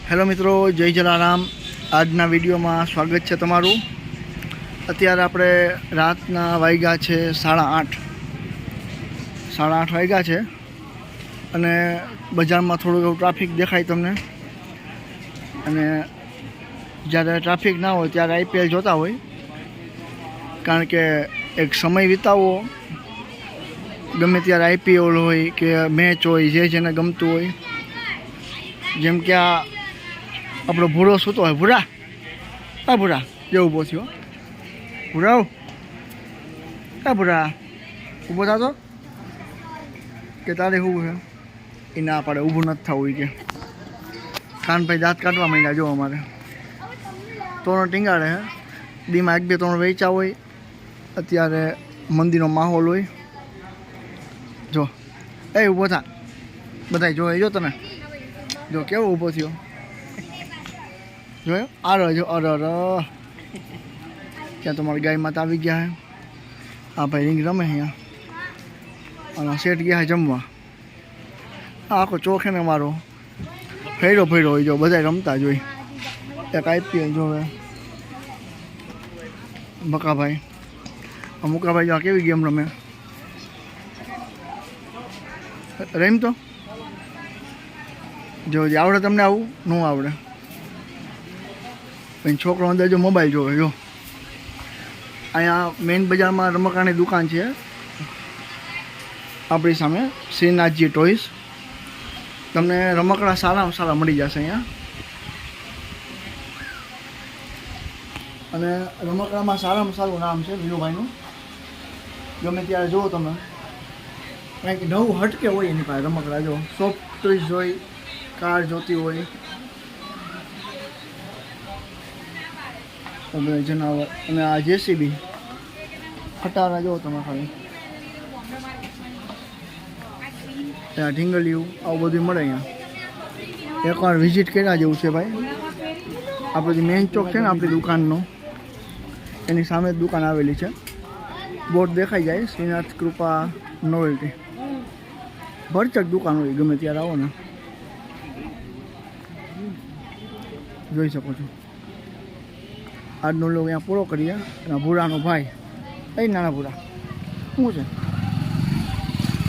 Hello મિત્રો, જય જલારામ। આજના વિડીયોમાં સ્વાગત છે તમારું। અત્યારે આપણે રાતના વાગ્યા છે 8:30 વાગ્યા છે અને બજારમાં થોડું એવું ટ્રાફિક દેખાય તમને। અને જ્યારે ટ્રાફિક ના હોય ત્યારે આઈપીએલ જોતા હોય, કારણ કે એક સમય વિતાવવો ગમે ત્યારે આઈપીએલ હોય કે મેચ હોય, જે જેને ગમતું હોય। જેમ કે આ આપણો ભૂરો સૂતો હોય, ભૂરા આ ભૂરા જે ઊભો થયો, ભૂરા આ ભૂરા ઊભો થતો કે તારે શું છે એ ના પાડે, ઊભું નથી થવું કે કાનભાઈ દાંત કાઢવા માંડ્યા। જો અમારે ત્રણ ટીંગાડે હે, દીમાં 1-2-3 વેચા હોય। અત્યારે મંદિરનો માહોલ હોય। જો એ ઊભો થા, બધા જોઈ જો તને, જો કેવો ઊભો થયો, જોયો? અરે જો અરે ત્યાં તમારી ગાય માતા આવી ગયા હે। આ ભાઈ રીંગ રમે અહીંયા અને શેઠ ગયા હે જમવા। આ આખો ચોખે ને મારો ફેરો હોય, જો બધા રમતા જોઈ। એક આઈપીએલ જોવે બકાભાઈ, મુકાભાઈ જો આ કેવી ગેમ રમે, રમ તો જો આવડે તમને, આવું ન આવડે પણ છોકરો અંદર જો મોબાઈલ જોવે। જો અહીંયા મેઇન બજારમાં રમકડાની દુકાન છે આપણી સામે, શ્રીનાથજી ટોયસ। તમને રમકડા સારામાં સારા મળી જશે અહીંયા। અને રમકડામાં સારામાં સારું નામ છે વીરુભાઈનું। ગમે ત્યારે જુઓ તમે, કંઈક નવું હટકે હોય એની પાસે રમકડા। જો સોફ્ટ ટોયસ હોય, કાર જોતી હોય, જનાવર, અને આ જેસીબી ખટારા જો તમે ખાલી, ત્યાં ઢીંગલિયું આવું બધું મળે અહીંયા। એકવાર વિઝિટ કર્યા જેવું છે ભાઈ। આપણે મેઇન ચોક છે ને આપણી દુકાનનો, એની સામે જ દુકાન આવેલી છે। બોર્ડ દેખાઈ જાય, શ્રીનાથ કૃપા નોવેલ્ટી। ભરચક દુકાન હોય, ગમે ત્યારે આવો ને જોઈ શકો છો। આજનો લોક અહીંયા પૂરો કરીએ। અને ભૂરાનો ભાઈ, એ નાના ભૂરા શું છે?